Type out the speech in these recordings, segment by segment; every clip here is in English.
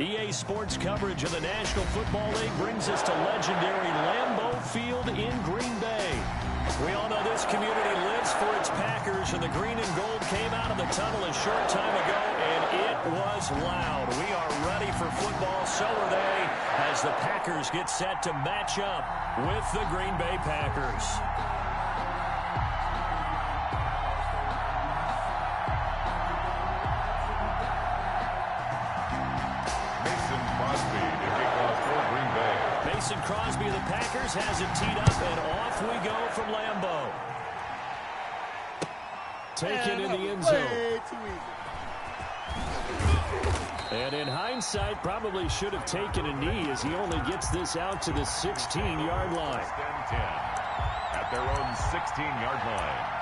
EA Sports coverage of the National Football League brings us to legendary Lambeau Field in Green Bay. We all know this community lives for its Packers, and the green and gold came out of the tunnel a short time ago, and it was loud. We are ready for football, so are they, as the Packers get set to match up with the Green Bay Packers. Mason Crosby of the Packers has it teed up, and off we go from Lambeau. Taken in the end zone. And in hindsight, probably should have taken a knee as he only gets this out to the 16-yard line. 10 at their own 16-yard line.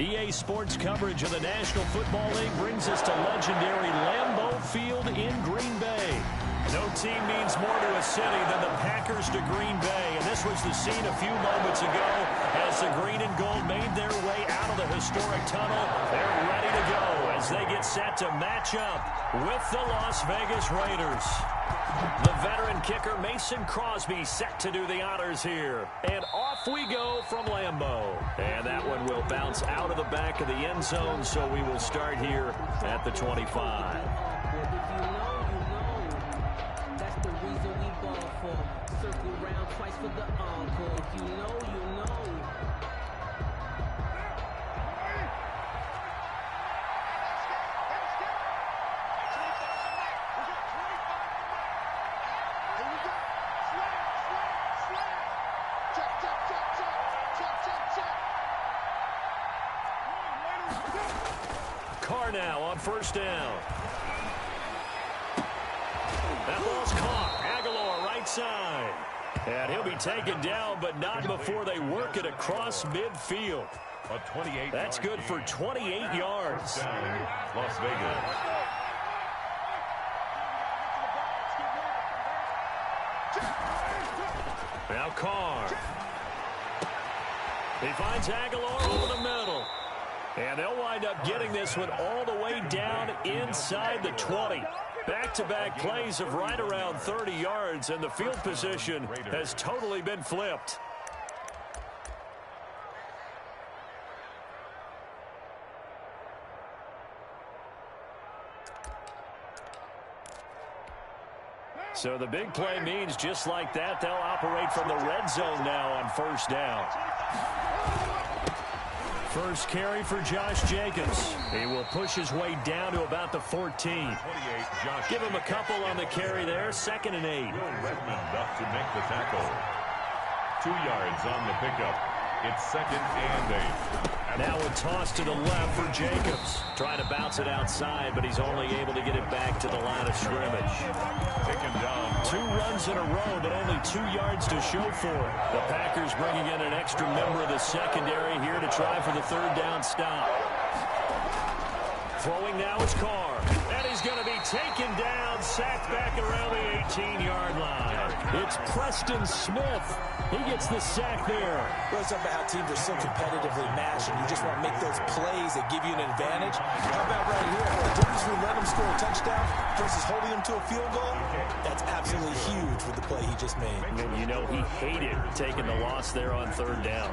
EA Sports coverage of the National Football League brings us to legendary Lambeau Field in Green Bay. No team means more to a city than the Packers to Green Bay, and this was the scene a few moments ago as the green and gold made their way out of the historic tunnel. They're ready to go as they get set to match up with the Las Vegas Raiders. The veteran kicker Mason Crosby set to do the honors here. And off we go from Lambeau. And that one will bounce out of the back of the end zone, so we will start here at the 25. That's the reason we ball for. Circle round twice for the encore. If you know, you know. Carr now on first down. That ball's caught. Aguilar right side. And he'll be taken down, but not before they work it across midfield. That's good for 28 yards. Las Vegas. Now Carr. He finds Aguilar over the middle. And they'll wind up getting this one all the way down inside the 20. Back-to-back plays of right around 30 yards, and the field position has totally been flipped. So the big play means just like that, they'll operate from the red zone now on first down. First carry for Josh Jacobs. He will push his way down to about the 14. Give him a couple on the carry there. 2nd and 8. Redmond up to make the tackle. 2 yards on the pickup. It's 2nd and 8. Now a toss to the left for Jacobs. Trying to bounce it outside, but he's only able to get it back to the line of scrimmage. Taken down. 2 runs in a row, but only 2 yards to show for it. The Packers bringing in an extra member of the secondary here to try for the 3rd down stop. Throwing now is Carr. And he's going to be taken down, sacked back around the 18-yard line. It's Preston Smith. He gets the sack there. Well, it's about how teams are so competitively matched, and you just want to make those plays that give you an advantage. How about right here? The difference between letting them score a touchdown versus holding them to a field goal, that's absolutely huge with the play he just made. And you know he hated taking the loss there on third down.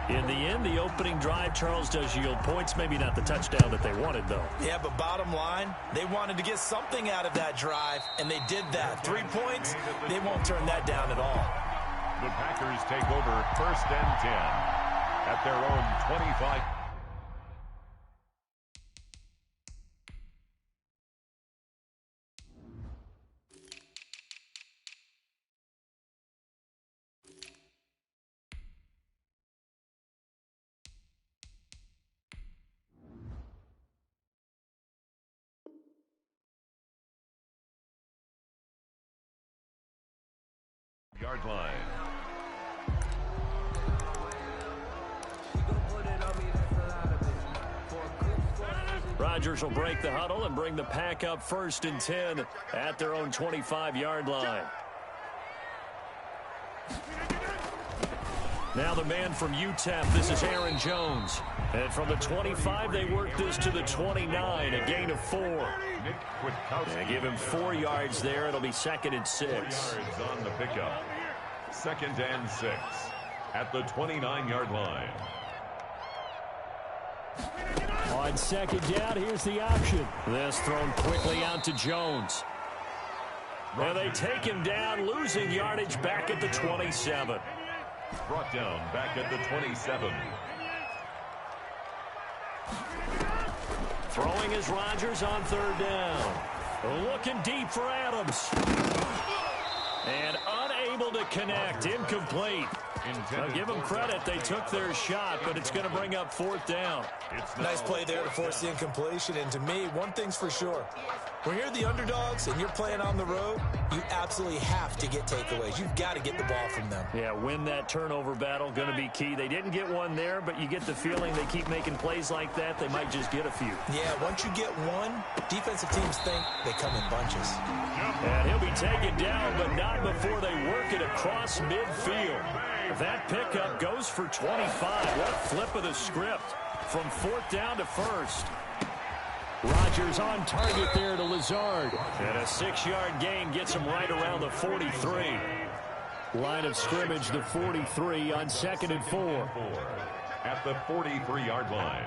In the end, the opening drive, Charles, does yield points. Maybe not the touchdown that they wanted, though. Yeah, but bottom line, they wanted to get something out of that drive, and they did that. 3 points, they won't turn that down at all. The Packers take over 1st and 10 at their own 25. Yard line. Rodgers will break the huddle and bring the pack up 1st and 10 at their own 25-yard line. Now the man from UTEP, this is Aaron Jones. And from the 25, they work this to the 29, a gain of 4. And give him 4 yards there. It'll be 2nd and 6. Yards on the pickup. 2nd and 6 at the 29-yard line. On 2nd down, here's the option. This thrown quickly out to Jones. And they take him down, losing yardage back at the 27. Brought down back at the 27. Throwing is Rodgers on 3rd down. Looking deep for Adams. And unable to connect. Incomplete. I'll give them credit. They took their shot, but it's going to bring up 4th down. Nice play there to force the incompletion. And to me, one thing's for sure. When you're the underdogs and you're playing on the road, you absolutely have to get takeaways. You've got to get the ball from them. Yeah, win that turnover battle, going to be key. They didn't get one there, but you get the feeling they keep making plays like that, they might just get a few. Yeah, once you get one, defensive teams think they come in bunches. And he'll be taken down, but not before they work it across midfield. That pickup goes for 25. What a flip of the script from 4th down to 1st. Rodgers on target there to Lazard. And a 6-yard gain gets him right around the 43. Line of scrimmage, the 43 on 2nd and 4. At the 43-yard line.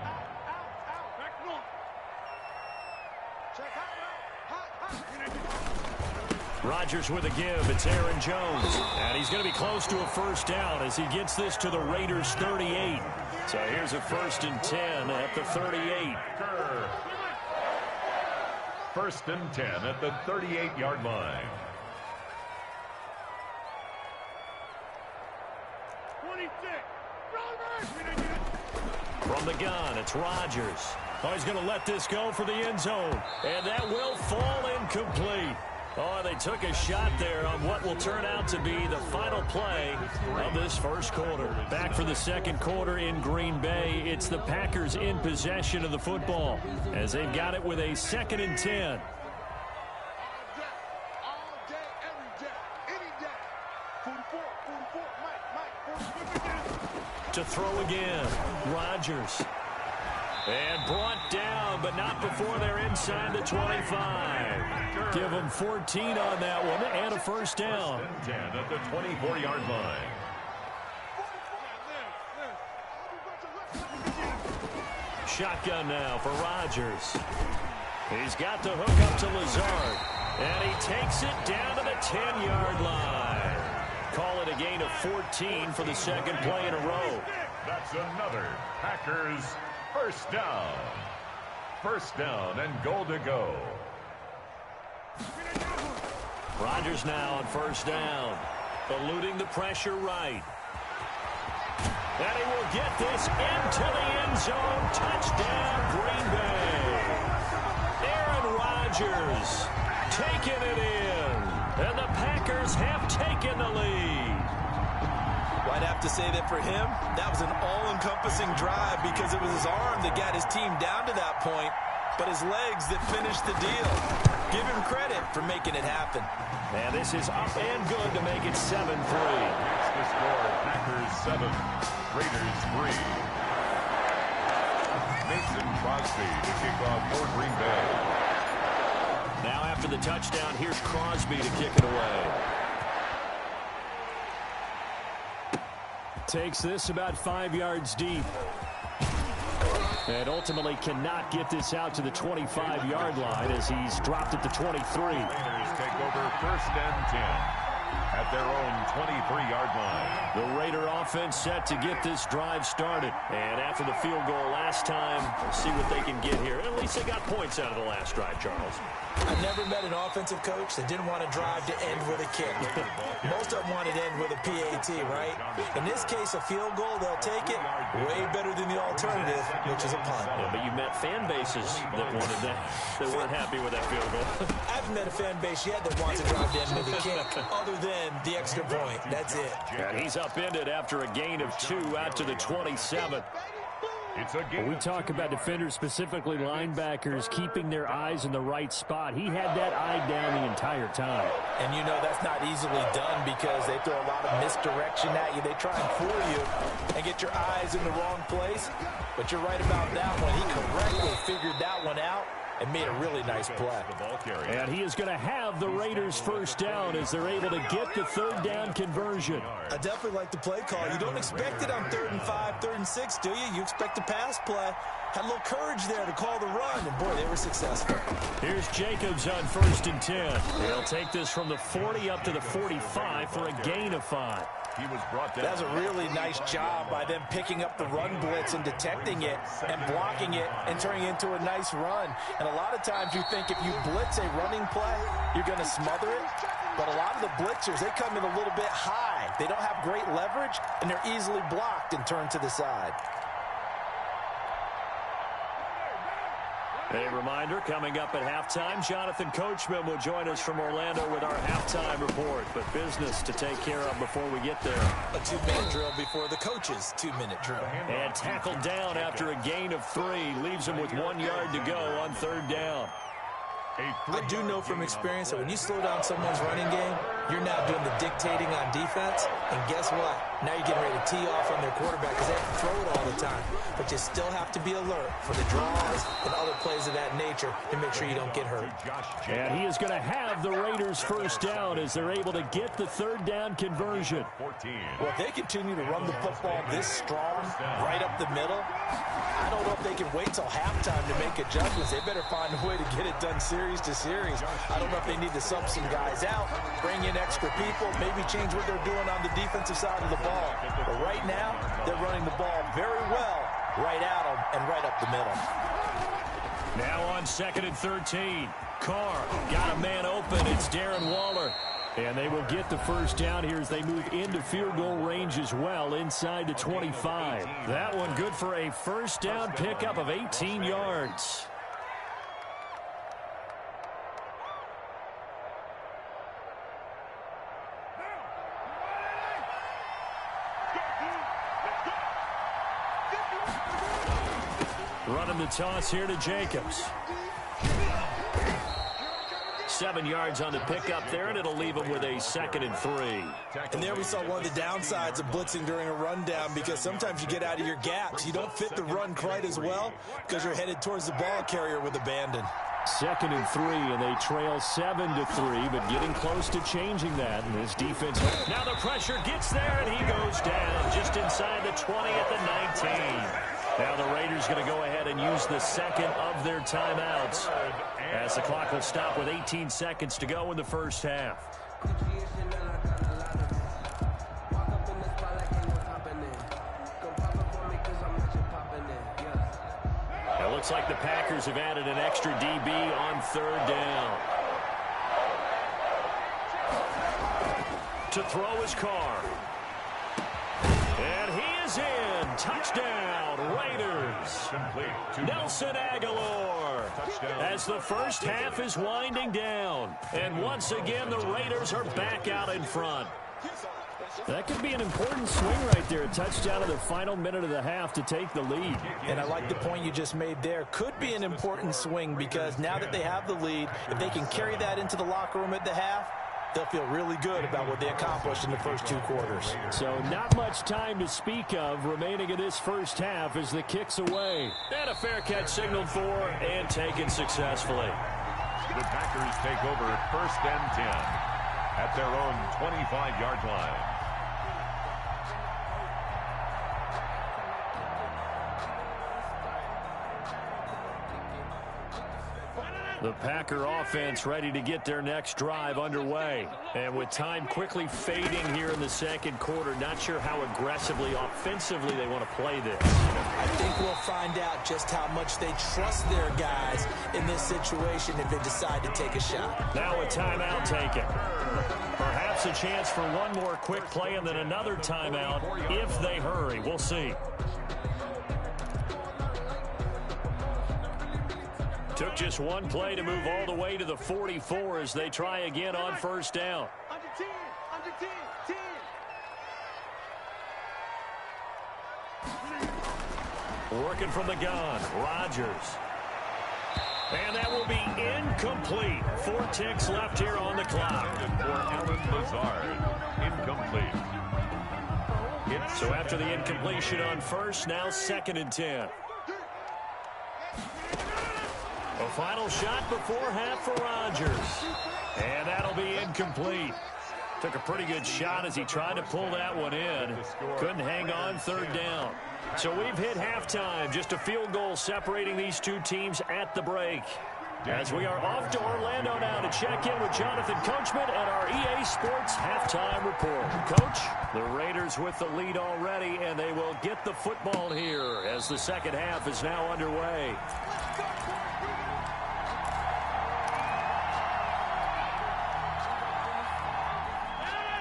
Rodgers with a give. It's Aaron Jones. And he's going to be close to a 1st down as he gets this to the Raiders' 38. So here's a 1st and 10 at the 38. 1st and 10 at the 38-yard line. From the gun, it's Rodgers. Oh, he's going to let this go for the end zone. And that will fall incomplete. Oh, they took a shot there on what will turn out to be the final play of this 1st quarter. Back for the 2nd quarter in Green Bay. It's the Packers in possession of the football as they've got it with a 2nd and 10. To throw again, Rodgers. And brought down, but not before they're inside the 25. Give them 14 on that one and a 1st down. 10 at the 24-yard line. Shotgun now for Rodgers. He's got the hook up to Lazard. And he takes it down to the 10-yard line. Call it a gain of 14 for the 2nd play in a row. That's another Packers 1st down. 1st down and goal to go. Rodgers now on 1st down. Eluding the pressure right. And he will get this into the end zone. Touchdown, Green Bay. Aaron Rodgers taking it in. And the Packers have taken the lead. Well, I'd have to say that for him, that was an all-encompassing drive because it was his arm that got his team down to that point. but his legs that finished the deal. Give him credit for making it happen. And this is up and good to make it 7-3. It's the score. Packers 7, Raiders 3. Mason Crosby to kick off for Green Bay. Now after the touchdown, here's Crosby to kick it away. Takes this about 5 yards deep. And ultimately cannot get this out to the 25-yard line as he's dropped at the 23. Raiders take over 1st and 10 at their own 23-yard line. The Raider offense set to get this drive started. And after the field goal last time, we'll see what they can get here. At least they got points out of the last drive, Charles. I've never met an offensive coach that didn't want to drive to end with a kick. Most of them wanted to end with a PAT, right? In this case, a field goal, they'll take it. Way better than the alternative, which is a punt. Yeah, but you met fan bases that wanted that, that weren't happy with that field goal. I haven't met a fan base yet that wants to drive to end with a kick, other than the extra point. That's it. And he's upended after a gain of 2 out to the 27. When we talk about defenders, specifically linebackers, keeping their eyes in the right spot. He had that eye down the entire time. And you know that's not easily done because they throw a lot of misdirection at you. They try and fool you and get your eyes in the wrong place. But you're right about that one. He correctly figured that one out and made a really nice play. And he is going to have the Raiders first down as they're able to get the 3rd down conversion. I definitely like the play call. You don't expect it on 3rd and 5, 3rd and 6, do you? You expect a pass play. Had a little courage there to call the run, and boy, they were successful. Here's Jacobs on 1st and 10. They'll take this from the 40 up to the 45 for a gain of 5. He was brought down. That's a really nice job by them picking up the run blitz and detecting it and blocking it and turning it into a nice run. And a lot of times you think if you blitz a running play, you're going to smother it. But a lot of the blitzers, they come in a little bit high. They don't have great leverage, and they're easily blocked and turned to the side. A reminder, coming up at halftime, Jonathan Coachman will join us from Orlando with our halftime report. But business to take care of before we get there. A 2-minute drill before the coach's 2-minute drill. And tackled down after a gain of 3. Leaves him with 1 yard to go on 3rd down. I do know from experience that when you slow down someone's running game, you're now doing the dictating on defense. And guess what? Now you're getting ready to tee off on their quarterback because they have to throw it all the time. But you still have to be alert for the draws and other plays of that nature to make sure you don't get hurt. And he is going to have the Raiders first down as they're able to get the 3rd down conversion. Well, if they continue to run the football this strong, right up the middle, I don't know if they can wait till halftime to make adjustments. They better find a way to get it done series to series. I don't know if they need to sub some guys out, bring in extra people, maybe change what they're doing on the defensive side of the ball. But right now, they're running the ball very well right at them and right up the middle. Now on 2nd and 13. Carr got a man open. It's Darren Waller. And they will get the first down here as they move into field goal range as well inside the 25. That one good for a first down pickup of 18 yards. Running the toss here to Jacobs. 7 yards on the pickup there, and it'll leave him with a 2nd and 3. And there we saw one of the downsides of blitzing during a rundown because sometimes you get out of your gaps. You don't fit the run quite as well because you're headed towards the ball carrier with abandon. 2nd and 3, and they trail 7-3, but getting close to changing that. And this defense, now the pressure gets there, and he goes down just inside the 20 at the 19. Now the Raiders going to go ahead and use the second of their timeouts as the clock will stop with 18 seconds to go in the first half. It looks like the Packers have added an extra DB on 3rd down. To throw his Carr. And he is in. Touchdown, Raiders. Nelson Aguilar. As the first half is winding down. And once again, the Raiders are back out in front. That could be an important swing right there. A touchdown in the final minute of the half to take the lead. And I like the point you just made there. Could be an important swing because now that they have the lead, if they can carry that into the locker room at the half, they'll feel really good about what they accomplished in the first 2 quarters. So not much time to speak of remaining in this first half as the kick's away. And a fair catch signaled for and taken successfully. The Packers take over 1st and 10 at their own 25-yard line. The Packer offense ready to get their next drive underway. And with time quickly fading here in the second quarter, not sure how aggressively, offensively they want to play this. I think we'll find out just how much they trust their guys in this situation if they decide to take a shot. Now a timeout taken. Perhaps a chance for one more quick play and then another timeout if they hurry. We'll see. Took just one play to move all the way to the 44 as they try again on 1st down. Under 10. Working from the gun, Rodgers. And that will be incomplete. 4 ticks left here on the clock. For Alan Lazard, incomplete. So after the incompletion on 1st, now 2nd and 10. A final shot before half for Rodgers. And that'll be incomplete. Took a pretty good shot as he tried to pull that one in. Couldn't hang on 3rd down. So we've hit halftime. Just a field goal separating these 2 teams at the break. As we are off to Orlando now to check in with Jonathan Coachman and our EA Sports halftime report. Coach, the Raiders with the lead already, and they will get the football here as the second half is now underway.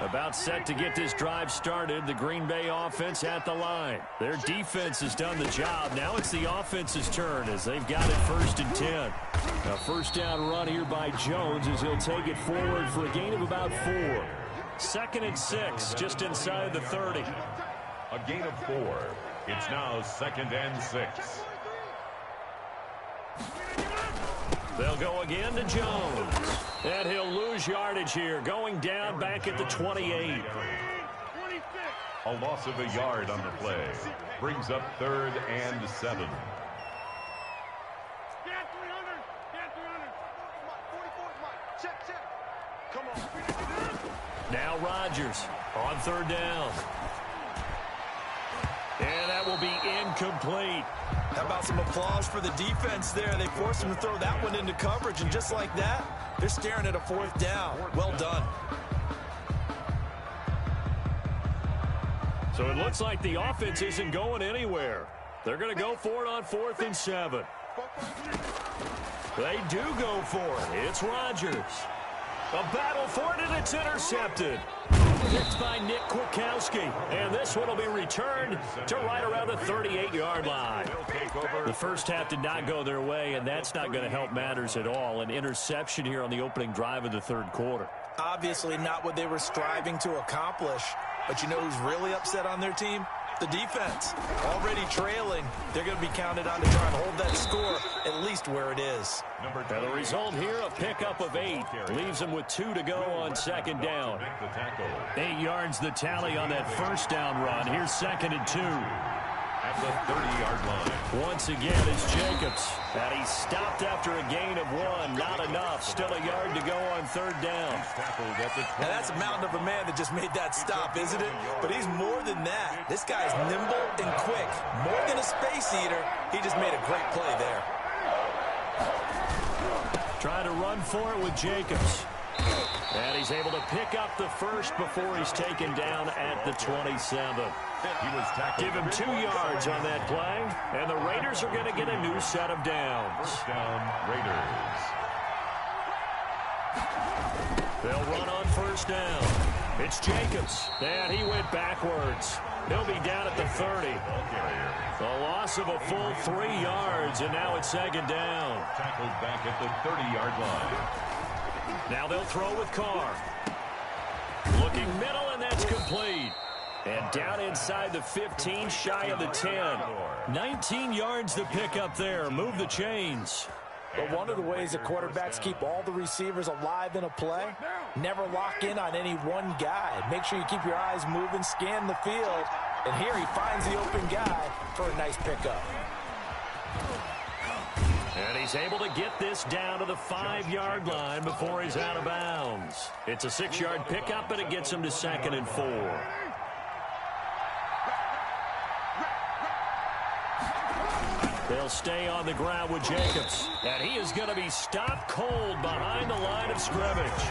About set to get this drive started. The Green Bay offense at the line. Their defense has done the job. Now it's the offense's turn as they've got it 1st and 10. A 1st down run here by Jones as he'll take it forward for a gain of about 4. 2nd and 6, just inside the 30. A gain of 4. It's now 2nd and 6. They'll go again to Jones. And he'll lose yardage here, going down back at the 28. A loss of a yard on the play. Brings up 3rd and 7. Now Rodgers on 3rd down. And that will be incomplete. How about some applause for the defense there? They forced him to throw that one into coverage, and just like that, they're staring at a 4th down. Well done. So it looks like the offense isn't going anywhere. They're going to go for it on 4th and 7. They do go for it. It's Rodgers. A battle for it, and it's intercepted. Picked by Nick Kwiatkowski. And this one will be returned to right around the 38-yard line. The first half did not go their way, and that's not going to help matters at all. An interception here on the opening drive of the 3rd quarter. Obviously not what they were striving to accomplish. But you know who's really upset on their team? The defense. Already trailing. They're going to be counted on to try and hold that score at least where it is. Now the result here, a pickup of 8. Leaves them with 2 to go on 2nd down. 8 yards the tally on that 1st down run. Here's 2nd and 2. At the 30-yard line. Once again, it's Jacobs. And he stopped after a gain of 1. Not enough. Still a yard to go on 3rd down. Now that's a mountain of a man that just made that stop, isn't it? But he's more than that. This guy's nimble and quick. More than a space eater. He just made a great play there. Trying to run for it with Jacobs. And he's able to pick up the first before he's taken down at the 27. Give him 2 yards on that play, and the Raiders are going to get a new set of downs. 1st down, Raiders. They'll run on 1st down. It's Jacobs, and he went backwards. He'll be down at the 30. A loss of a full 3 yards, and now it's 2nd down. Tackled back at the 30-yard line. Now they'll throw with Carr. Looking middle, and that's complete. Down inside the 15, shy of the 10. 19 yards to pick up there. Move the chains. But one of the ways that quarterbacks keep all the receivers alive in a play, never lock in on any one guy. Make sure you keep your eyes moving, scan the field. And here he finds the open guy for a nice pickup. And he's able to get this down to the 5-yard line before he's out of bounds. It's a 6-yard pickup, and it gets him to 2nd and 4. They'll stay on the ground with Jacobs. And he is going to be stopped cold behind the line of scrimmage.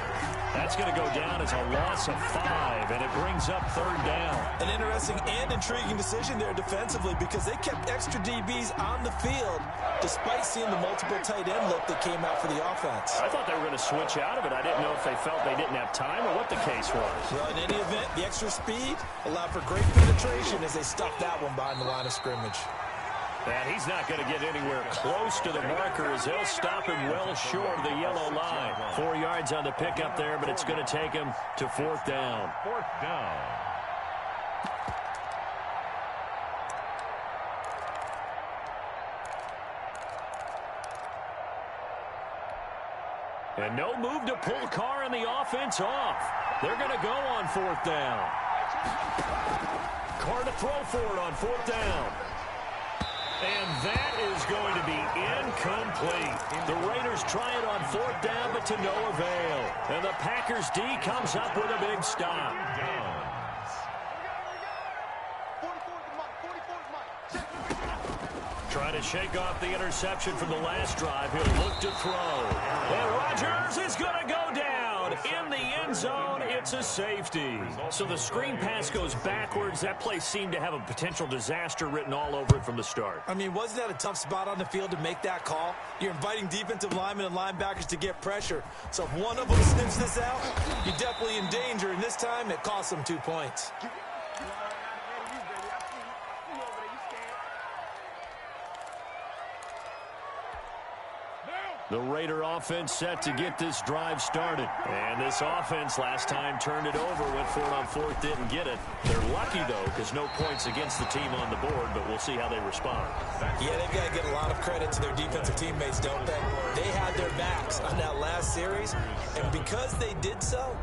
That's going to go down as a loss of 5, and it brings up 3rd down. An interesting and intriguing decision there defensively because they kept extra DBs on the field despite seeing the multiple tight end look that came out for the offense. I thought they were going to switch out of it. I didn't know if they felt they didn't have time or what the case was. Well, in any event, the extra speed allowed for great penetration as they stuffed that one behind the line of scrimmage. And he's not going to get anywhere close to the marker as they'll stop him well short of the yellow line. 4 yards on the pickup there, but it's going to take him to 4th down. 4th down. And no move to pull Carr and the offense off. They're going to go on 4th down. Carr to throw for it on 4th down. And that is going to be incomplete. The Raiders try it on 4th down, but to no avail. And the Packers D comes up with a big stop. Trying to shake off the interception from the last drive. He'll look to throw. And Rodgers is going to go down in the end zone. It's a safety. So the screen pass goes backwards. That play seemed to have a potential disaster written all over it from the start. I mean, wasn't that a tough spot on the field to make that call? You're inviting defensive linemen and linebackers to get pressure. So if one of them sniffs this out, you're definitely in danger. And this time, it cost them 2 points. The Raider offense set to get this drive started. And this offense last time turned it over, went for it on 4th, didn't get it. They're lucky, though, because no points against the team on the board, but we'll see how they respond. Yeah, they've got to get a lot of credit to their defensive teammates, don't they? They had their backs on that last series, and because they did so,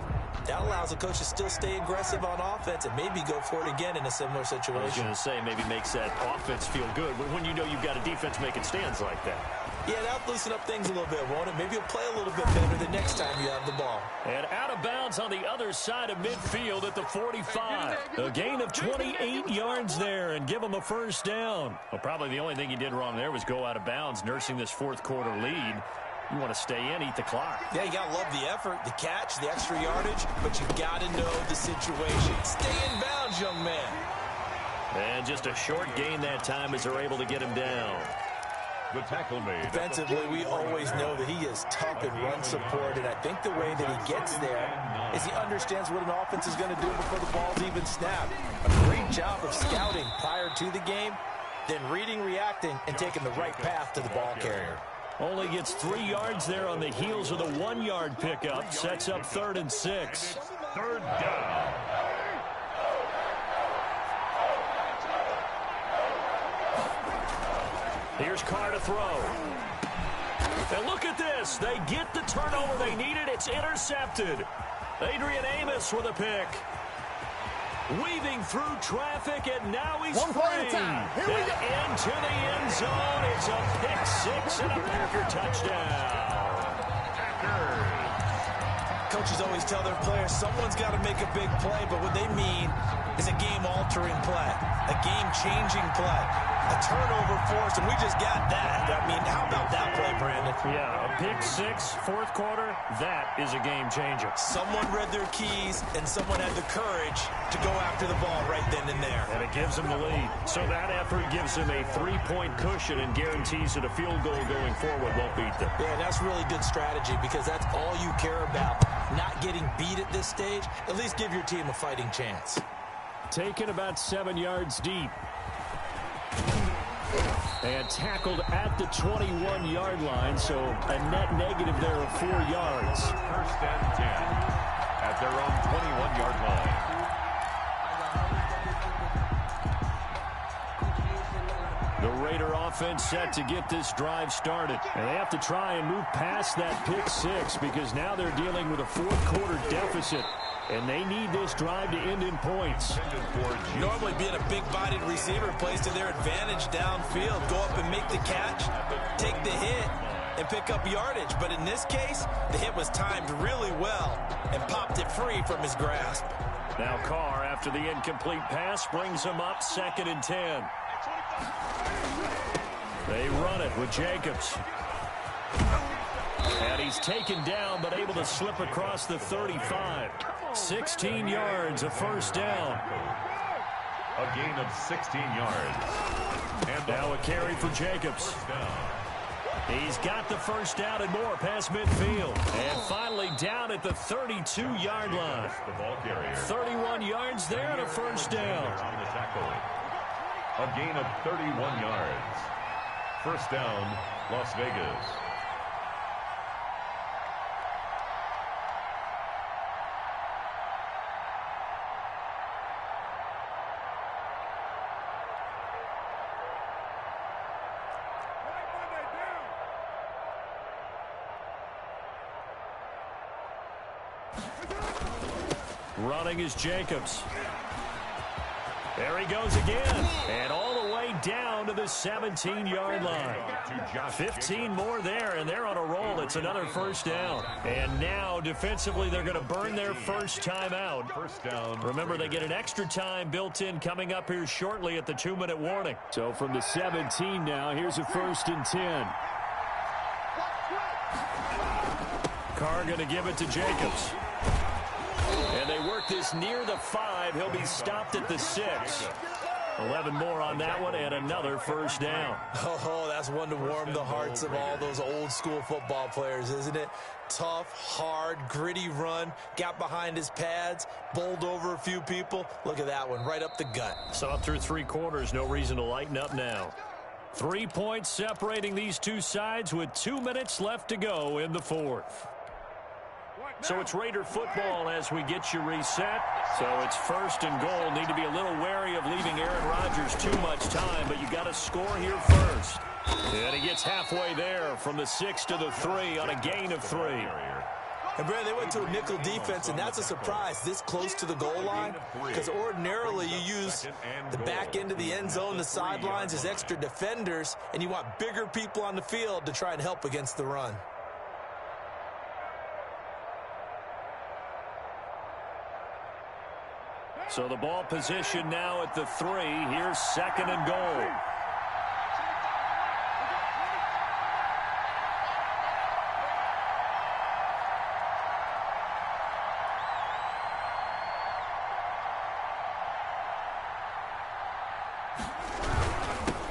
that allows the coach to still stay aggressive on offense and maybe go for it again in a similar situation. I was going to say, maybe makes that offense feel good, but when you know you've got a defense making stands like that. Yeah, that'll loosen up things a little bit, won't it? Maybe you'll play a little bit better the next time you have the ball. And out of bounds on the other side of midfield at the 45. A gain of 28 yards there and give him a 1st down. Well, probably the only thing he did wrong there was go out of bounds, nursing this 4th quarter lead. You want to stay in, eat the clock. Yeah, you got to love the effort, the catch, the extra yardage, but you got to know the situation. Stay in bounds, young man. And just a short gain that time as they're able to get him down. The tackle made. Defensively, we always know that he is tough in run support, and I think the way that he gets there is he understands what an offense is going to do before the ball's even snapped. A great job of scouting prior to the game, then reading, reacting, and taking the right path to the ball carrier. Only gets 3 yards there on the heels of the 1-yard pickup. Sets up 3rd and 6. 3rd down. Here's Carr to throw. And look at this. They get the turnover they needed. It's intercepted. Adrian Amos with a pick. Weaving through traffic, and now he's free. And into the end zone. It's a pick 6 and a Packer touchdown. Coaches always tell their players someone's got to make a big play, but what they mean is a game-altering play, a game-changing play, a turnover force, and we just got that. I mean, how about that play, Brandon? Yeah, a pick 6, 4th quarter, that is a game changer. Someone read their keys, and someone had the courage to go after the ball right then and there. And it gives them the lead. So that effort gives them a 3-point cushion and guarantees that a field goal going forward won't beat them. Yeah, that's really good strategy because that's all you care about. Not getting beat at this stage, at least give your team a fighting chance. Taken about 7 yards deep. And tackled at the 21-yard line, so a net negative there of 4 yards. 1st and 10 at their own 21-yard line. Raider offense set to get this drive started. And they have to try and move past that pick six because now they're dealing with a fourth-quarter deficit. And they need this drive to end in points. Normally being a big-bodied receiver plays to their advantage downfield. Go up and make the catch, take the hit, and pick up yardage. But in this case, the hit was timed really well and popped it free from his grasp. Now Carr, after the incomplete pass, brings him up 2nd and 10. They run it with Jacobs. And he's taken down, but able to slip across the 35. 16 yards, a first down. A gain of 16 yards. And now a carry for Jacobs. He's got the first down and more past midfield. And finally down at the 32-yard line. 31 yards there and a first down. On the tackle. A gain of 31 yards. First down, Las Vegas. Running is Jacobs. There he goes again. And all the way down to the 17-yard line. 15 more there, and they're on a roll. It's another first down. And now, defensively, they're going to burn their first time out. First down. Remember, they get an extra time built in coming up here shortly at the 2-minute warning. So from the 17 now, here's a 1st and 10. Carr going to give it to Jacobs. And they work this near the 5. He'll be stopped at the 6. 11 more on that one and another first down. Oh, that's one to warm the hearts of all those old-school football players, isn't it? Tough, hard, gritty run. Got behind his pads, bowled over a few people. Look at that one, right up the gut. Saw through 3 quarters. No reason to lighten up now. 3 points separating these two sides with 2 minutes left to go in the 4th. So it's Raider football as we get you reset. So it's 1st and goal. Need to be a little wary of leaving Aaron Rodgers too much time, but you got to score here first. And he gets halfway there from the 6 to the 3 on a gain of 3. And, Brad, they went to a nickel defense, and that's a surprise this close to the goal line because ordinarily you use the back end of the end zone, the sidelines as extra defenders, and you want bigger people on the field to try and help against the run. So the ball position now at the 3. Here's 2nd and goal.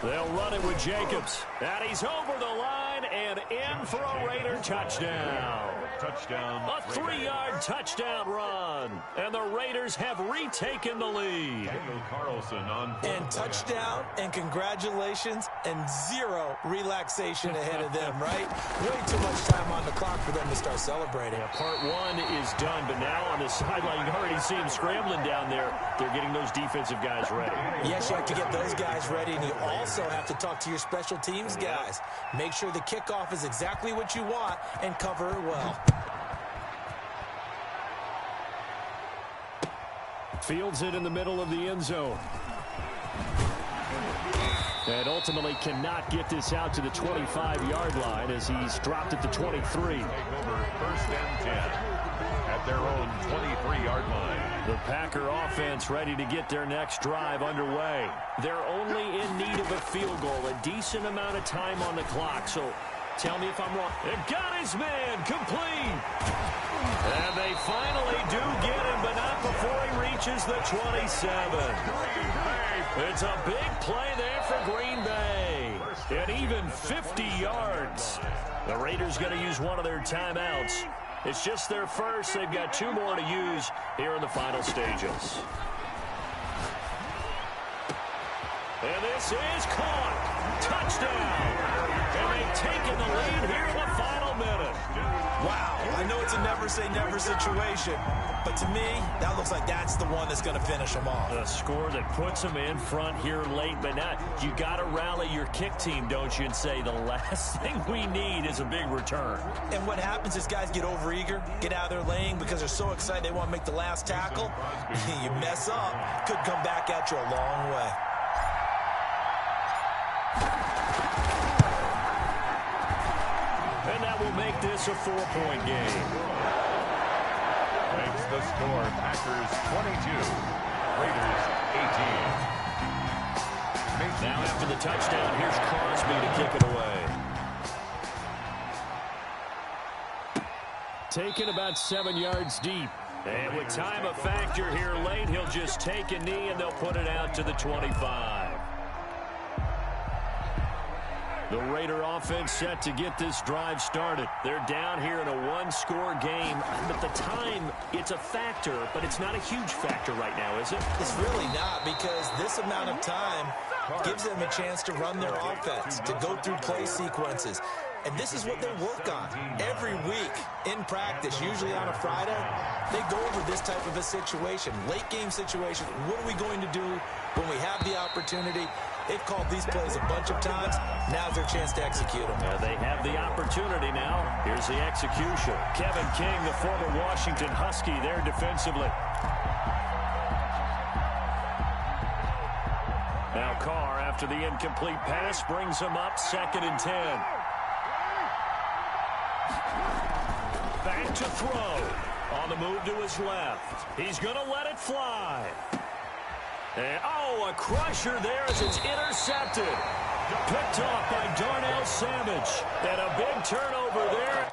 They'll run it with Jacobs. And he's over the line and in for a Raider touchdown. Touchdown. A 3-yard touchdown run. And the Raiders have retaken the lead. Carlson on. And touchdown and congratulations and 0 relaxation ahead of them, right? Way too much time on the clock for them to start celebrating. Yeah, part 1 is done, but now on the sideline, you can already see him scrambling down there. They're getting those defensive guys ready. Yes, you have to get those guys ready, and you also have to talk to your special teams guys. Make sure the kickoff is exactly what you want and cover it well. Fields it in the middle of the end zone. And ultimately cannot get this out to the 25-yard line as he's dropped at the 23. Take over 1st and 10 at their own 23-yard line. The Packer offense ready to get their next drive underway. They're only in need of a field goal, a decent amount of time on the clock. So tell me if I'm wrong. It got his man complete. And they finally do get him, but not before he reaches the 27. It's a big play there for Green Bay. And even 50 yards. The Raiders going to use one of their timeouts. It's just their first. They've got 2 more to use here in the final stages. And this is caught. Touchdown. And they've taken the lead here in the final final minute. Wow, I know it's a never-say-never situation, but to me, that looks like that's the one that's going to finish them off. A score that puts them in front here late, but now you got to rally your kick team, don't you, and say the last thing we need is a big return. And what happens is guys get overeager, get out of their lane because they're so excited they want to make the last tackle. You mess up, could come back at you a long way. And that will make this a 4-point game. Makes the score Packers 22, Raiders 18. Now after the touchdown, here's Crosby to kick it away. Taken about 7 yards deep. And with time a factor here late, he'll just take a knee and they'll put it out to the 25. The Raider offense set to get this drive started. They're down here in a one-score game, but the time, it's a factor, but it's not a huge factor right now, is it? It's really not, because this amount of time gives them a chance to run their offense, to go through play sequences. And this is what they work on every week in practice, usually on a Friday. They go over this type of a situation, late game situation. What are we going to do when we have the opportunity? They've called these plays a bunch of times. Now's their chance to execute them. They have the opportunity now. Here's the execution. Kevin King, the former Washington Husky, there defensively. Now Carr, after the incomplete pass, brings him up 2nd and 10. Back to throw. On the move to his left. He's going to let it fly. And, oh, a crusher there as it's intercepted. Picked off by Darnell Savage. And a big turnover there.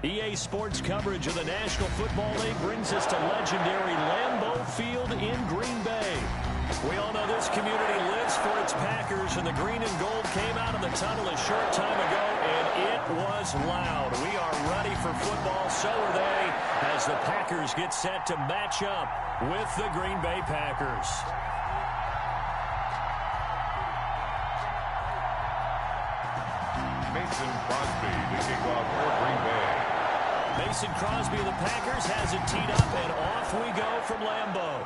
EA Sports coverage of the National Football League brings us to legendary Lambeau Field in Green Bay. We all know this community lives for its Packers, and the green and gold came out of the tunnel a short time ago, and it was loud. We are ready for football, so are they, as the Packers get set to match up with the Green Bay Packers. Mason Crosby to kick off for Green Bay. Mason Crosby of the Packers has it teed up, and off we go from Lambeau.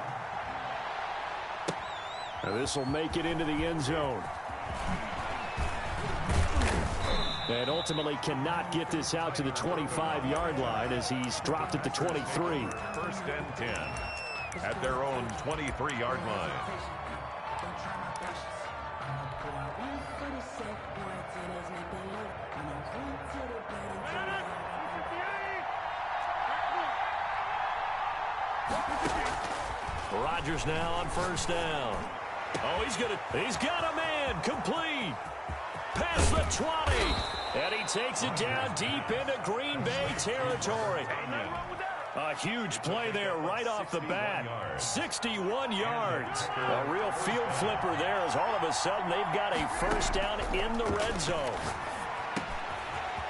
This will make it into the end zone. And ultimately cannot get this out to the 25-yard line as he's dropped at the 23. 1st and 10 at their own 23-yard line. Rodgers now on 1st down. Oh, he's got a man, complete. Past the 20. And he takes it down deep into Green Bay territory. A huge play there right off the bat. 61 yards. A real field flipper there as all of a sudden they've got a 1st down in the red zone.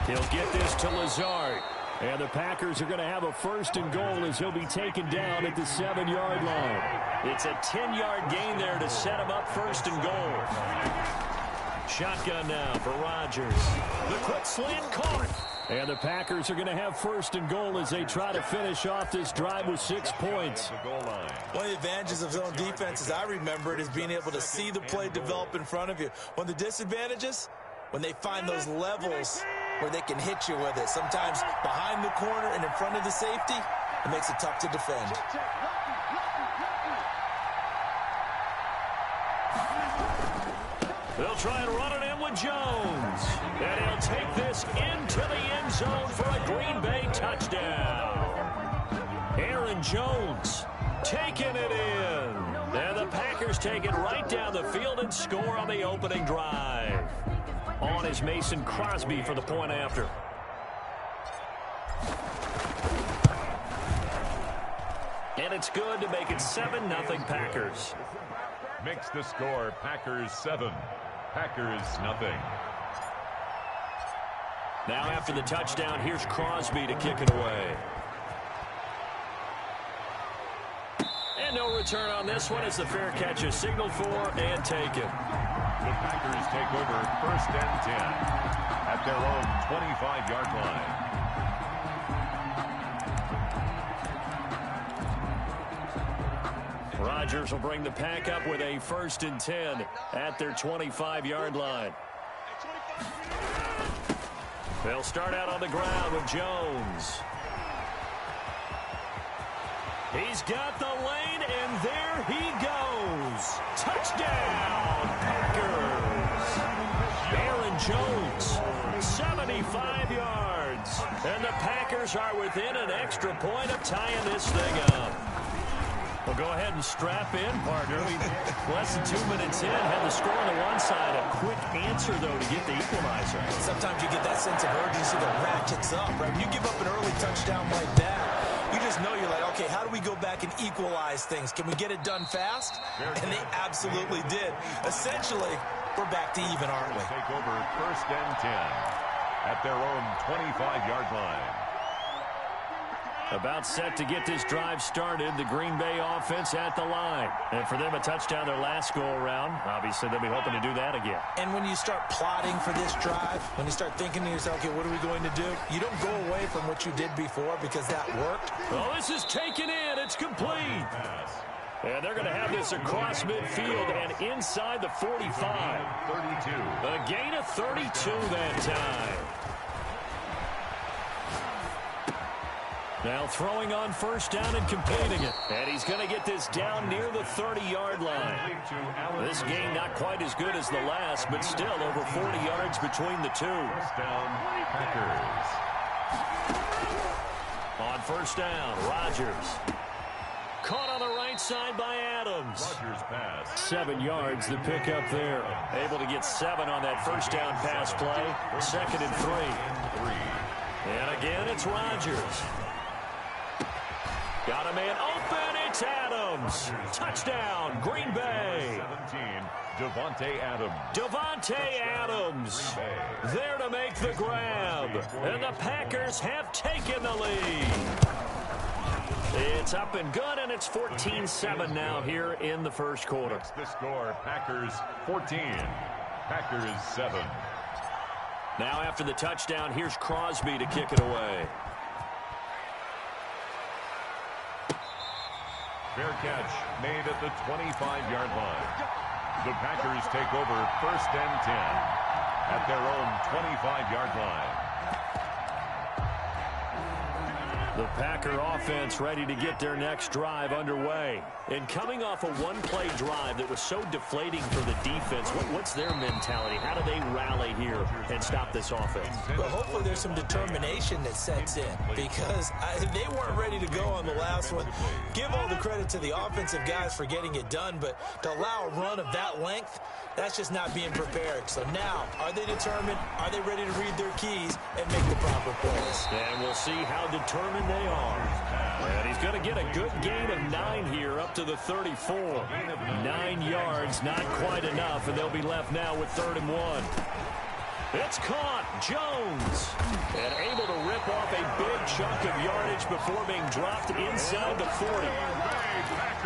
He'll get this to Lazard. And the Packers are going to have a 1st and goal as he'll be taken down at the 7-yard line. It's a 10-yard gain there to set him up 1st and goal. Shotgun now for Rodgers. The quick slant caught. And the Packers are going to have first and goal as they try to finish off this drive with 6 points. One of the advantages of zone defense, as I remember it, is being able to see the play develop in front of you. One of the disadvantages, when they find those levels where they can hit you with it. Sometimes behind the corner and in front of the safety, it makes it tough to defend. They'll try and run it in with Jones. And he'll take this into the end zone for a Green Bay touchdown. Aaron Jones taking it in. And the Packers take it right down the field and score on the opening drive. On is Mason Crosby for the point after. And it's good to make it 7-0 Packers. Makes the score Packers 7, Packers nothing. Now after the touchdown, here's Crosby to kick it away. And no return on this one as the fair catch is signaled for and taken. The Packers take over first and 10 at their own 25-yard line. Rodgers will bring the pack up with a first and 10 at their 25-yard line. They'll start out on the ground with Jones. He's got the lane, and there he goes. Touchdown, Packers. Aaron Jones, 75 yards. And the Packers are within an extra point of tying this thing up. Well, go ahead and strap in, partner. Less than 2 minutes in, had the score on the one side. A quick answer, though, to get the equalizer. Sometimes you get that sense of urgency that ratchets up, right? When you give up an early touchdown like that, you just know you're like, okay, how do we go back and equalize things? Can we get it done fast? And they absolutely did. Essentially, we're back to even, aren't we? Take over first and 10 at their own 25-yard line. About set to get this drive started, the Green Bay offense at the line. And for them, a touchdown their last go-around. Obviously, they'll be hoping to do that again. And when you start plotting for this drive, when you start thinking to yourself, okay, what are we going to do? You don't go away from what you did before because that worked. Oh, this is taken in. It's complete. And they're going to have this across midfield and inside the 45. 32. A gain of 32 that time. Now throwing on first down and completing it. And he's going to get this down near the 30-yard line. This game not quite as good as the last, but still over 40 yards between the two. First down, Packers. On first down, Rodgers. Caught on the right side by Adams. Rodgers pass. 7 yards the pick up there. Able to get 7 on that first down pass play. Second and 3. And again, it's Rodgers. Got a man open. It's Adams. Touchdown, Green Bay. 17, Davante Adams. Davante Adams there to make the grab. And the Packers have taken the lead. It's up and good, and it's 14-7 now here in the first quarter. That's the score. Packers 14, Packers 7. Now after the touchdown, here's Crosby to kick it away. Fair catch made at the 25-yard line. The Packers take over first and 10 at their own 25-yard line. The Packer offense ready to get their next drive underway. And coming off a one-play drive that was so deflating for the defense, what's their mentality? How do they rally here and stop this offense? Well, hopefully there's some determination that sets in because they weren't ready to go on the last one. Give all the credit to the offensive guys for getting it done, but to allow a run of that length, that's just not being prepared. So now, are they determined? Are they ready to read their keys and make the proper plays? And we'll see how determined they are. And he's going to get a good gain of 9 here up to the 34. 9 yards, not quite enough, and they'll be left now with 3rd and 1. It's caught. Jones. And able to rip off a big chunk of yardage before being dropped inside the 40.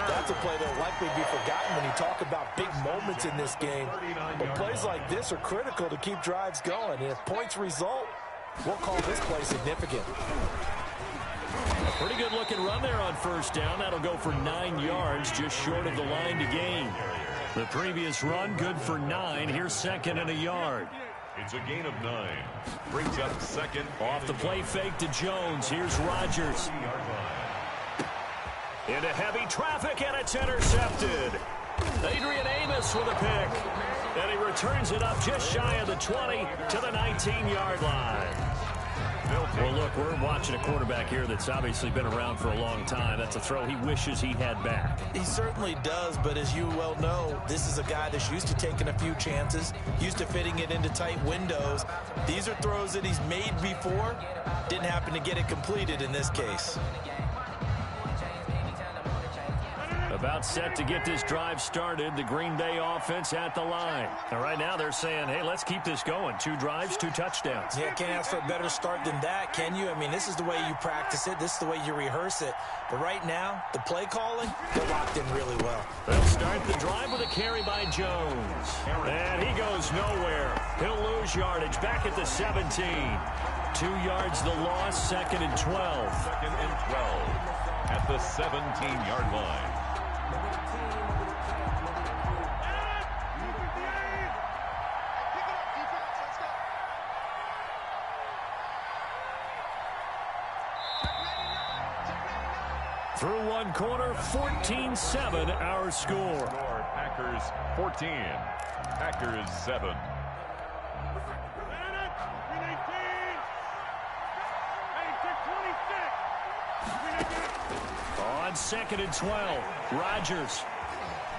That's a play that will likely be forgotten when you talk about big moments in this game. But plays like this are critical to keep drives going. And if points result, We'll call this play significant. A pretty good looking run there on first down. That'll go for 9 yards, just short of the line to gain. The previous run, good for 9. Here's second and a yard. It's a gain of 9. Brings up second. Off the play fake to Jones. Here's Rodgers. Into heavy traffic, and it's intercepted. Adrian Amos with a pick. And he returns it up just shy of the 20 to the 19-yard line. Well, look, we're watching a quarterback here that's obviously been around for a long time. That's a throw he wishes he had back. He certainly does, but as you well know, this is a guy that's used to taking a few chances, used to fitting it into tight windows. These are throws that he's made before. Didn't happen to get it completed in this case. About set to get this drive started. The Green Bay offense at the line. And right now they're saying, hey, let's keep this going. 2 drives, 2 touchdowns. Yeah, can't ask for a better start than that, can you? I mean, this is the way you practice it. This is the way you rehearse it. But right now, the play calling, they're locked in really well. They'll start the drive with a carry by Jones. And he goes nowhere. He'll lose yardage back at the 17. 2 yards the loss, second and 12. Second and 12 at the 17-yard line. Through one quarter, 14-7 our score. Packers 14, Packers 7. On second and 12, Rodgers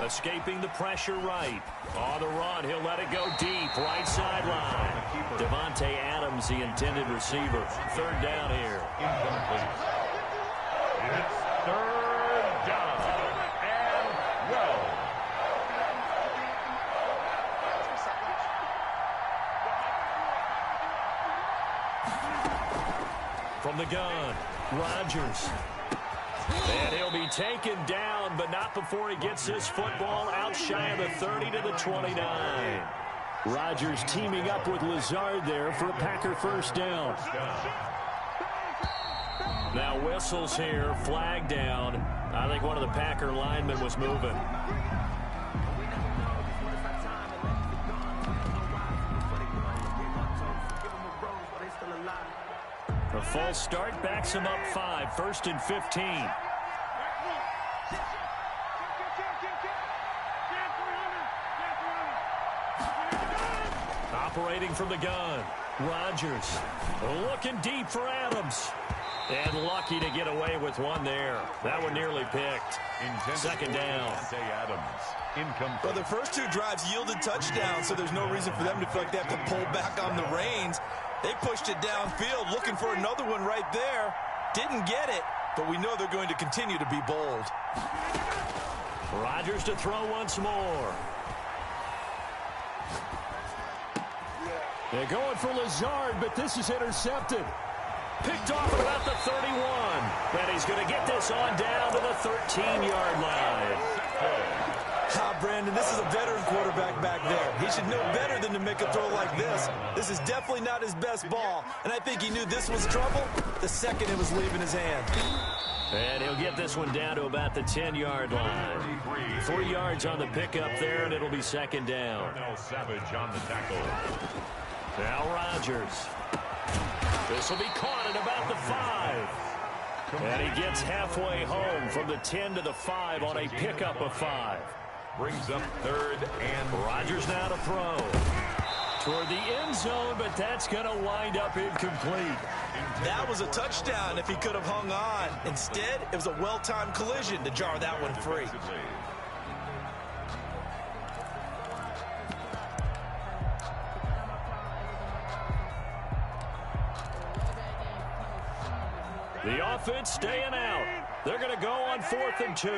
escaping the pressure right. On the run, he'll let it go deep, right sideline. Devontae Adams, the intended receiver. Third down here. Incomplete. It's third down and well. From the gun, Rodgers. And he'll be taken down, but not before he gets this football out shy of the 30 to the 29. Rodgers teaming up with Lazard there for a Packer first down. Now whistles here, flag down. I think one of the Packer linemen was moving. A false start backs him up 5, first and 15. Operating from the gun, Rodgers looking deep for Adams. And lucky to get away with one there. That one nearly picked. Second down. Well, the first 2 drives yielded touchdowns, so there's no reason for them to feel like they have to pull back on the reins. They pushed it downfield, looking for another one right there. Didn't get it, but we know they're going to continue to be bold. Rodgers to throw once more. They're going for Lazard, but this is intercepted. Picked off at about the 31. And he's going to get this on down to the 13-yard line. Brandon, this is a veteran quarterback back there. He should know better than to make a throw like this. This is definitely not his best ball, and I think he knew this was trouble the second it was leaving his hand. And he'll get this one down to about the 10-yard line. 3 yards on the pickup there, and it'll be second down. Savage on the tackle. Now Rodgers. This will be caught at about the 5. And he gets halfway home from the 10 to the 5 on a pickup of 5. Brings up third and Rodgers now to throw. Toward the end zone, but that's going to wind up incomplete. That was a touchdown if he could have hung on. Instead, it was a well-timed collision to jar that one free. The offense staying out. They're going to go on 4th and 2.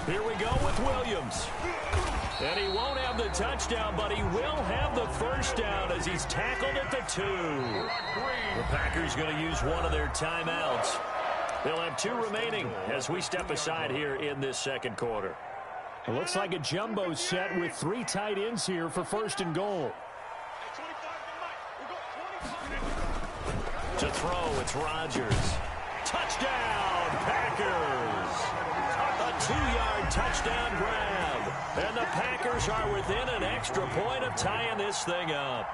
Here we go with Williams. And he won't have the touchdown, but he will have the first down as he's tackled at the 2. The Packers going to use one of their timeouts. They'll have 2 remaining as we step aside here in this second quarter. It looks like a jumbo set with 3 tight ends here for 1st and goal. To throw, it's Rodgers. Touchdown, Packers! A 2-yard touchdown grab. And the Packers are within an extra point of tying this thing up.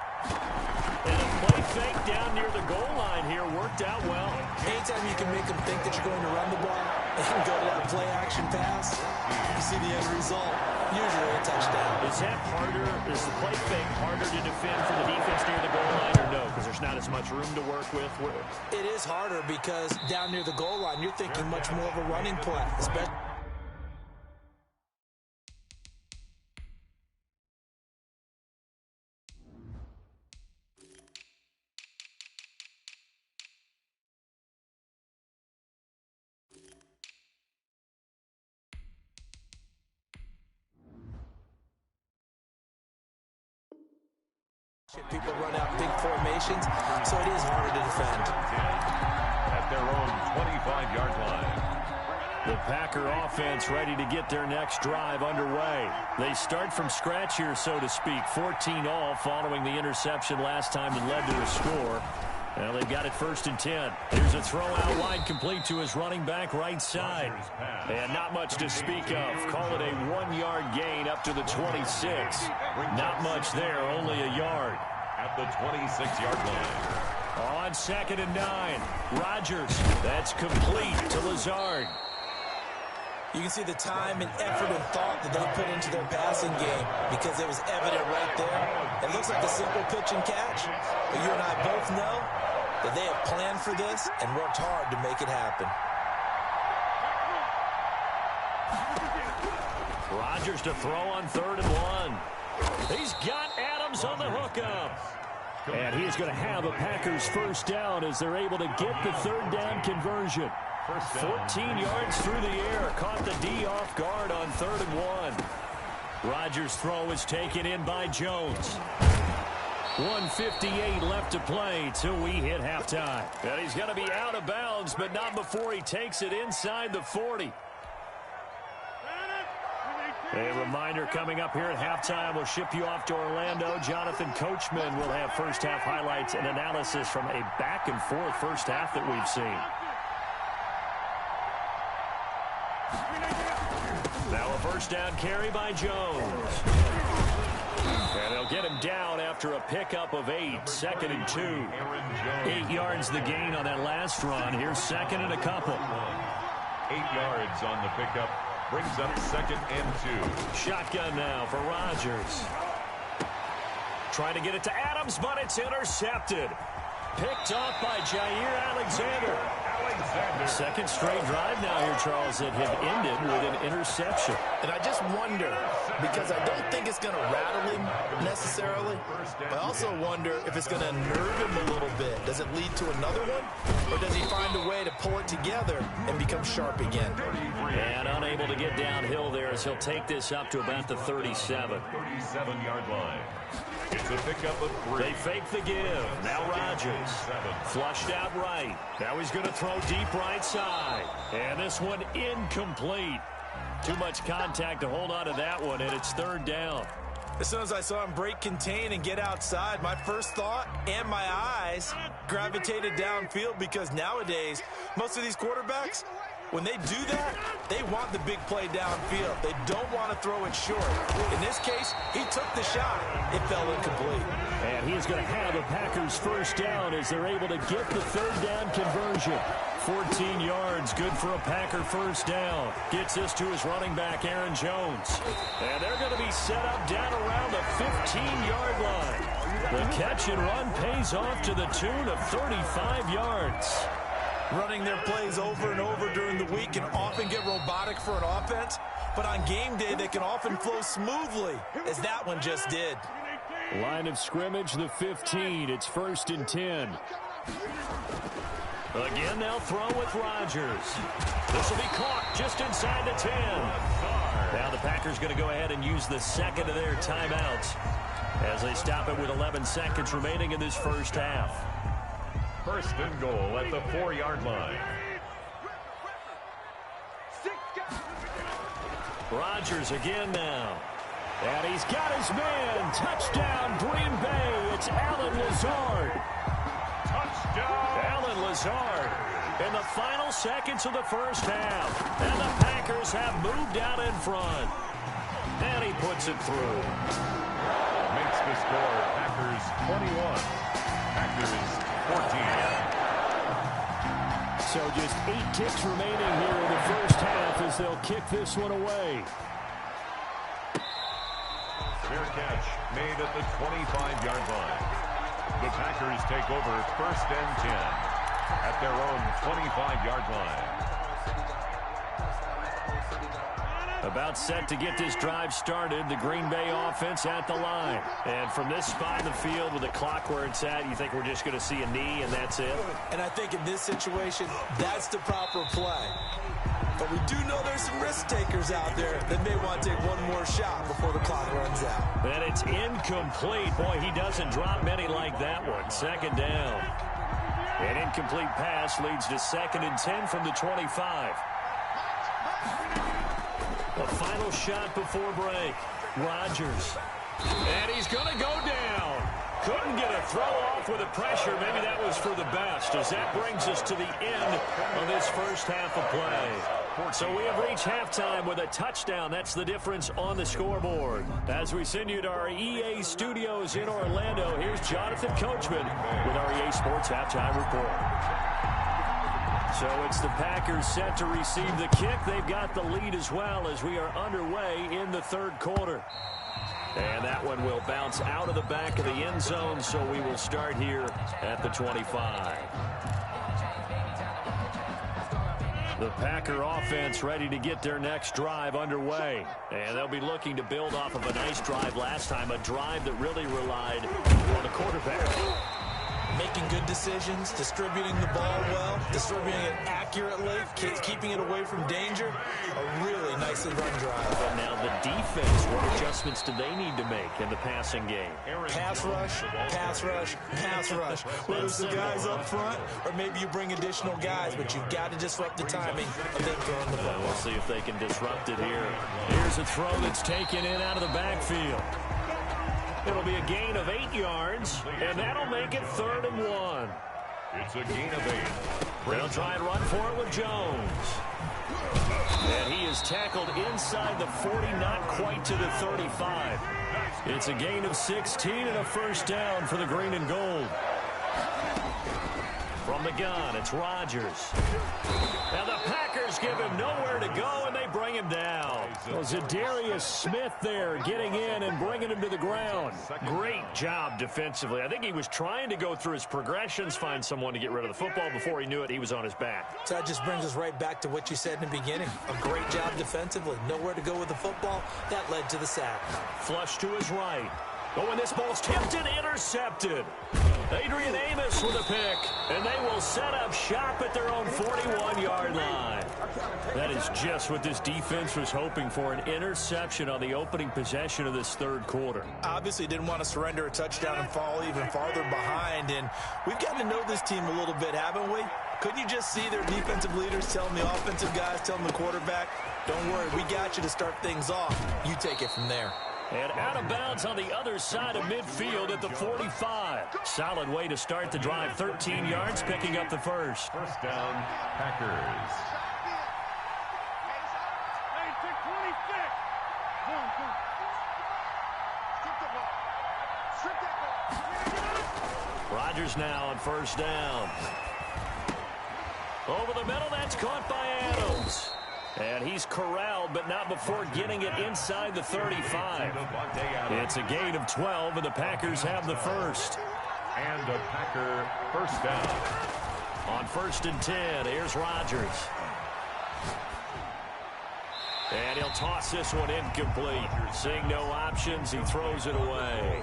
And a play fake down near the goal line here worked out well. Anytime you can make them think that you're going to run the ball and go to that play-action pass, you see the end result. Usually a touchdown. Is that harder? Is the play fake harder to defend for the defense near the goal line or no? Because there's not as much room to work with? It is harder because down near the goal line, you're thinking much more of a running play, especially. People run out big formations, so it is harder to defend. At their own 25-yard line. The Packer offense ready to get their next drive underway. They start from scratch here, so to speak. 14-all following the interception last time that led to a score. Well, they've got it 1st and 10. Here's a throw out wide, complete to his running back right side. And not much to speak of. Call it a 1-yard gain up to the 26. Not much there, only a yard. At the 26-yard line. On 2nd and 9. Rodgers. That's complete to Lazard. You can see the time and effort and thought that they put into their passing game because it was evident right there. It looks like a simple pitch and catch, but you and I both know that they have planned for this and worked hard to make it happen. Rodgers to throw on 3rd and 1. He's got Adams on the hookup. And he's going to have a Packers first down as they're able to get the 3rd down conversion. 14 yards through the air. Caught the D off guard on 3rd and 1. Rodgers' throw is taken in by Jones. 1:58 left to play till we hit halftime. And he's going to be out of bounds, but not before he takes it inside the 40. A reminder coming up here at halftime. We'll ship you off to Orlando. Jonathan Coachman will have first half highlights and analysis from a back-and-forth first half that we've seen. Now a first down carry by Jones. And they'll get him down after a pickup of 8. 2nd and 2. 8 yards the gain on that last run. Here's 2nd and a couple. 8 yards on the pickup. Brings up 2nd and 2. Shotgun now for Rodgers. Trying to get it to Adams, but it's intercepted. Picked off by Jair Alexander. Second straight drive now here, Charles, that have ended with an interception. And I just wonder, because I don't think it's going to rattle him necessarily, but I also wonder if it's going to nerve him a little bit. Does it lead to another one? Or does he find a way to pull it together and become sharp again? And unable to get downhill there as he'll take this up to about the 37. 37-yard line. It's a pickup of 3. They fake the give. Now Rodgers. Flushed out right. Now he's going to throw deep right side. And this one incomplete. Too much contact to hold on to that one, and it's 3rd down. As soon as I saw him break contain and get outside, my first thought and my eyes gravitated downfield because nowadays, most of these quarterbacks, when they do that, they want the big play downfield. They don't want to throw it short. In this case, he took the shot. It fell incomplete. And he's going to have a Packers first down as they're able to get the 3rd down conversion. 14 yards, good for a Packer first down. Gets this to his running back, Aaron Jones. And they're going to be set up down around the 15-yard line. The catch and run pays off to the tune of 35 yards. Running their plays over and over during the week can often get robotic for an offense, but on game day they can often flow smoothly, as that one just did. Line of scrimmage, the 15. It's 1st and 10. Again, they'll throw with Rodgers. This will be caught just inside the 10. Now the Packers going to go ahead and use the second of their timeouts as they stop it with 11 seconds remaining in this first half. 1st and goal at the 4-yard line. Rodgers again now. And he's got his man. Touchdown, Green Bay. It's Allen Lazard. Alan Lazard in the final seconds of the first half. And the Packers have moved out in front. And he puts it through. Makes the score Packers 21. Packers 14. So just 8 ticks remaining here in the first half as they'll kick this one away. Fair catch made at the 25-yard line. The Packers take over first and 10 at their own 25-yard line. About set to get this drive started, the Green Bay offense at the line. And from this spot in the field with the clock where it's at, you think we're just going to see a knee and that's it? And I think in this situation, that's the proper play. But we do know there's some risk takers out there that may want to take one more shot before the clock runs out. And it's incomplete. Boy, he doesn't drop many like that one. Second down. An incomplete pass leads to 2nd and 10 from the 25. The final shot before break. Rodgers. And he's going to go down. Couldn't get a throw off with the pressure. Maybe that was for the best, as that brings us to the end of this first half of play. So we have reached halftime with a touchdown. That's the difference on the scoreboard. As we send you to our EA studios in Orlando, here's Jonathan Coachman with our EA Sports Halftime Report. So it's the Packers set to receive the kick. They've got the lead as well as we are underway in the third quarter. And that one will bounce out of the back of the end zone, so we will start here at the 25. The Packer offense ready to get their next drive underway. And they'll be looking to build off of a nice drive last time, a drive that really relied on the quarterback. Making good decisions, distributing the ball well, distributing it accurately, keeping it away from danger. A really nicely run drive. But now the defense, what adjustments do they need to make in the passing game? Pass rush, pass rush, pass rush. Whether it's the guys up front or maybe you bring additional guys, but you've got to disrupt the timing of them throwing the ball. We'll see if they can disrupt it here. Here's a throw that's taken in out of the backfield. It'll be a gain of 8 yards, and that'll make it 3rd and 1. It's a gain of 8. They'll try and run for it with Jones. And he is tackled inside the 40, not quite to the 35. It's a gain of 16 and a first down for the green and gold. From the gun, it's Rodgers. Now the Packers give him nowhere to go, and they bring him down. Well, Zadarius Smith there getting in and bringing him to the ground. Great job defensively. I think he was trying to go through his progressions, find someone to get rid of the football. Before he knew it, he was on his back. So that just brings us right back to what you said in the beginning. A great job defensively. Nowhere to go with the football. That led to the sack. Flush to his right. Oh, and this ball's tipped and intercepted. Adrian Amos with a pick, and they will set up shop at their own 41-yard line. That is just what this defense was hoping for, an interception on the opening possession of this third quarter. Obviously didn't want to surrender a touchdown and fall even farther behind, and we've gotten to know this team a little bit, haven't we? Couldn't you just see their defensive leaders telling the offensive guys, telling the quarterback, don't worry, we got you to start things off. You take it from there. And out of bounds on the other side of midfield at the 45. Solid way to start the drive. 13 yards, picking up the first. First down, Packers. Rodgers now on first down. Over the middle, that's caught by Adams. And he's corralled, but not before getting it inside the 35. It's a gain of 12, and the Packers have the first. And a Packer first down. On 1st and 10, here's Rodgers. And he'll toss this one incomplete. Seeing no options, he throws it away.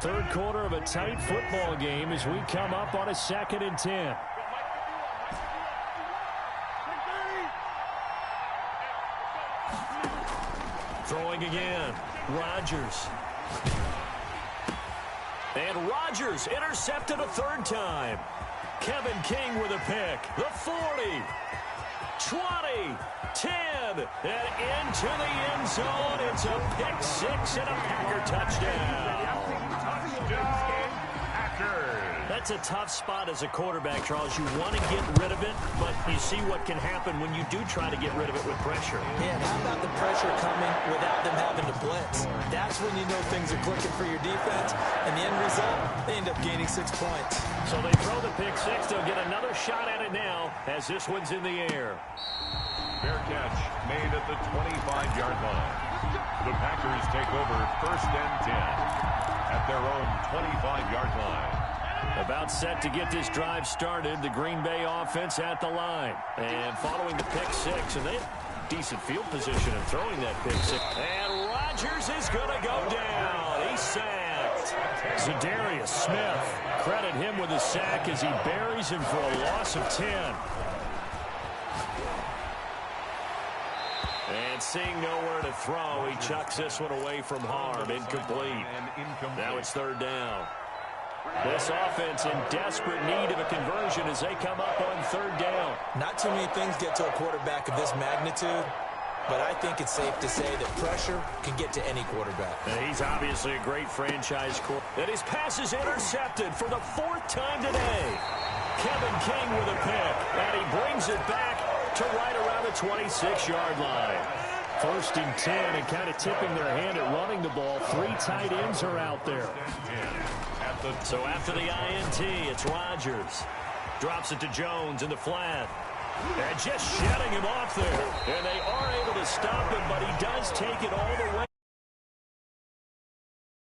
Third quarter of a tight football game as we come up on a 2nd and 10. Throwing again. Rodgers. And Rodgers intercepted a 3rd time. Kevin King with a pick. The 40. 20. 10. And into the end zone. It's a pick 6 and a Packer touchdown. Touchdown, Packers. A That's a tough spot as a quarterback, Charles. You want to get rid of it, but you see what can happen when you do try to get rid of it with pressure. Yeah, and how about the pressure coming without them having to blitz? That's when you know things are clicking for your defense, and the end result, they end up gaining 6 points. So they throw the pick six. They'll get another shot at it now as this one's in the air. Fair catch made at the 25-yard line. The Packers take over 1st and 10 at their own 25-yard line. About set to get this drive started. The Green Bay offense at the line. And following the pick six, and they have decent field position in throwing that pick six. And Rodgers is going to go down. He's sacked. Zadarius Smith, credit him with a sack as he buries him for a loss of 10. And seeing nowhere to throw, he chucks this one away from harm. Incomplete. Now it's 3rd down. This offense in desperate need of a conversion as they come up on 3rd down. Not too many things get to a quarterback of this magnitude, but I think it's safe to say that pressure can get to any quarterback. And he's obviously a great franchise quarterback. And his pass is intercepted for the 4th time today. Kevin King with a pick, and he brings it back to right around the 26-yard line. 1st and 10, and kind of tipping their hand at running the ball. 3 tight ends are out there. So after the INT, it's Rodgers. Drops it to Jones in the flat. And just shedding him off there. And they are able to stop him, but he does take it all the way.